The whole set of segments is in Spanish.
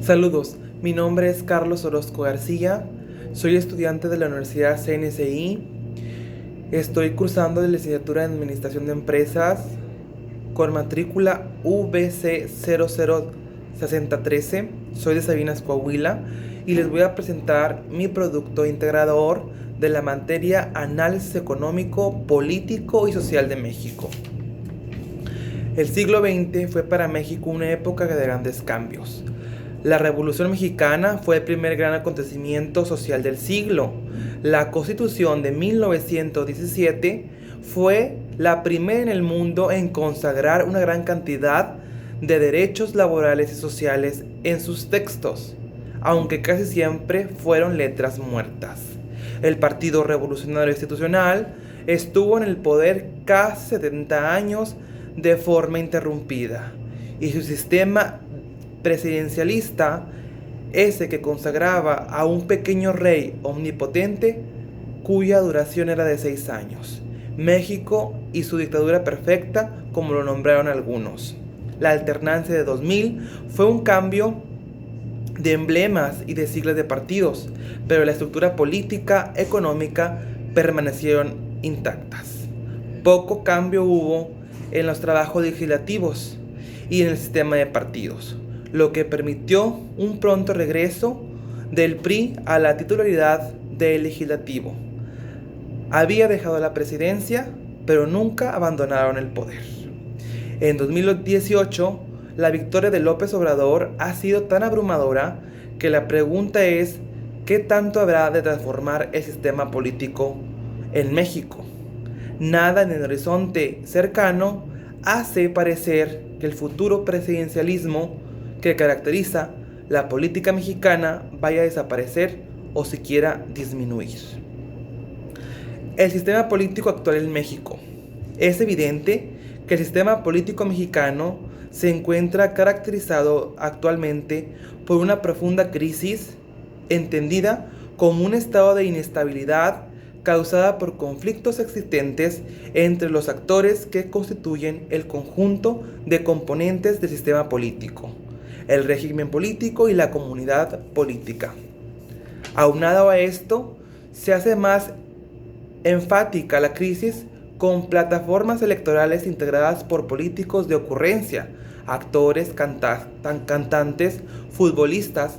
Saludos, mi nombre es Carlos Orozco García, soy estudiante de la Universidad CNCI, estoy cursando la licenciatura en Administración de Empresas con matrícula VC 006013, soy de Sabinas, Coahuila, y les voy a presentar mi producto integrador de la materia Análisis Económico, Político y Social de México. El siglo XX fue para México una época de grandes cambios. La Revolución Mexicana fue el primer gran acontecimiento social del siglo. La Constitución de 1917 fue la primera en el mundo en consagrar una gran cantidad de derechos laborales y sociales en sus textos, aunque casi siempre fueron letras muertas. El Partido Revolucionario Institucional estuvo en el poder casi 70 años de forma interrumpida, y su sistema presidencialista, ese que consagraba a un pequeño rey omnipotente cuya duración era de 6 años. México y su dictadura perfecta, como lo nombraron algunos. La alternancia de 2000 fue un cambio de emblemas y de siglas de partidos, pero la estructura política, económica permanecieron intactas. Poco cambio hubo en los trabajos legislativos y en el sistema de partidos, lo que permitió un pronto regreso del PRI a la titularidad del legislativo. Había dejado la presidencia, pero nunca abandonaron el poder. En 2018, la victoria de López Obrador ha sido tan abrumadora que la pregunta es: ¿qué tanto habrá de transformar el sistema político en México? Nada en el horizonte cercano hace parecer que el futuro presidencialismo que caracteriza la política mexicana vaya a desaparecer o siquiera disminuir. El sistema político actual en México. Es evidente que el sistema político mexicano se encuentra caracterizado actualmente por una profunda crisis, entendida como un estado de inestabilidad causada por conflictos existentes entre los actores que constituyen el conjunto de componentes del sistema político, el régimen político y la comunidad política. Aunado a esto, se hace más enfática la crisis con plataformas electorales integradas por políticos de ocurrencia, actores, cantantes, futbolistas,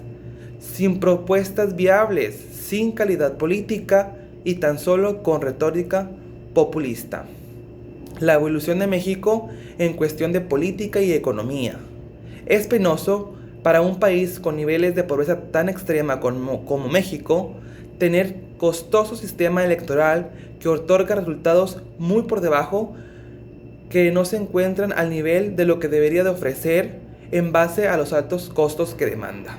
sin propuestas viables, sin calidad política y tan solo con retórica populista. La evolución de México en cuestión de política y economía. Es penoso para un país con niveles de pobreza tan extrema como México tener costoso sistema electoral que otorga resultados muy por debajo, que no se encuentran al nivel de lo que debería de ofrecer en base a los altos costos que demanda.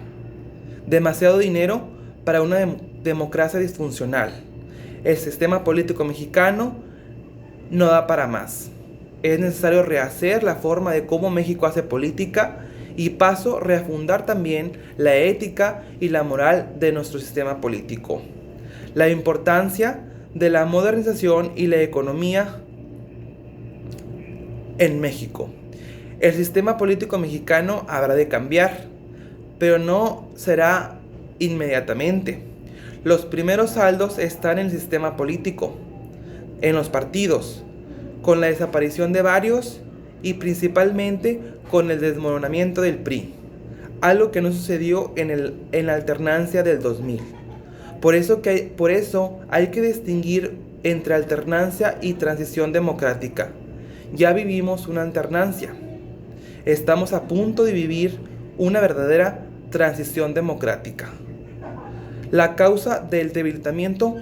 Demasiado dinero para una democracia disfuncional. El sistema político mexicano no da para más. Es necesario rehacer la forma de cómo México hace política y paso refundar también la ética y la moral de nuestro sistema político. La importancia de la modernización y la economía en México. El sistema político mexicano habrá de cambiar, pero no será inmediatamente. Los primeros saldos están en el sistema político, en los partidos, con la desaparición de varios y principalmente con el desmoronamiento del PRI, algo que no sucedió en la alternancia del 2000. Por eso hay que distinguir entre alternancia y transición democrática. Ya vivimos una alternancia. Estamos a punto de vivir una verdadera transición democrática. La causa del debilitamiento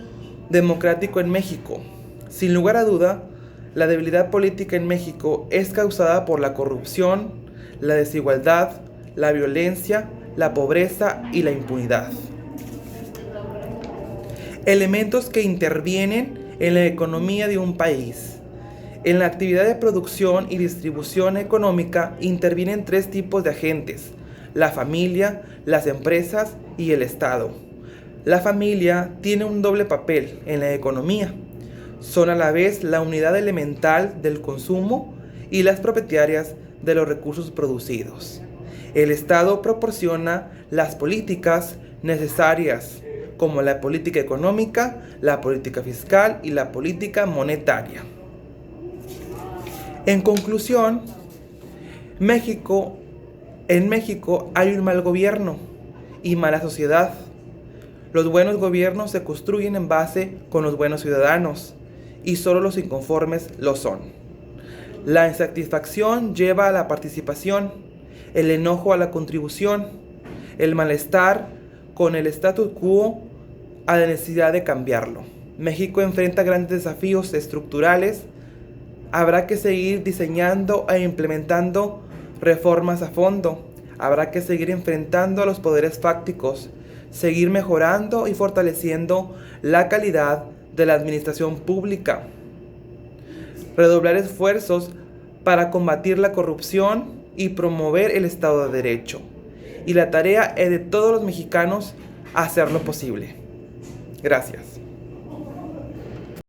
democrático en México. Sin lugar a duda, la debilidad política en México es causada por la corrupción, la desigualdad, la violencia, la pobreza y la impunidad. Elementos que intervienen en la economía de un país. En la actividad de producción y distribución económica intervienen 3 tipos de agentes: la familia, las empresas y el Estado. La familia tiene un doble papel en la economía. Son a la vez la unidad elemental del consumo y las propietarias de los recursos producidos. El Estado proporciona las políticas necesarias, como la política económica, la política fiscal y la política monetaria. En conclusión, en México hay un mal gobierno y mala sociedad. Los buenos gobiernos se construyen en base con los buenos ciudadanos y solo los inconformes lo son. La insatisfacción lleva a la participación, el enojo a la contribución, el malestar con el status quo a la necesidad de cambiarlo. México enfrenta grandes desafíos estructurales. Habrá que seguir diseñando e implementando reformas a fondo. Habrá que seguir enfrentando a los poderes fácticos, seguir mejorando y fortaleciendo la calidad de la administración pública, redoblar esfuerzos para combatir la corrupción y promover el Estado de Derecho. Y la tarea es de todos los mexicanos hacerlo posible. Gracias.